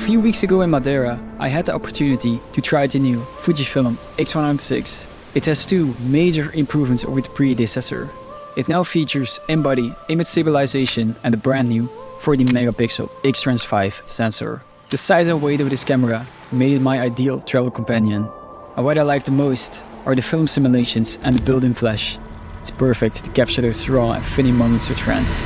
few weeks ago in Madeira, I had the opportunity to try the new Fujifilm X100VI. It has two major improvements over the predecessor. It now features in-body image stabilization and a brand new 40 megapixel X100V sensor. The size and weight of this camera made it my ideal travel companion. And what I like the most are the film simulations and the built-in flash. It's perfect to capture those raw and funny moments with friends.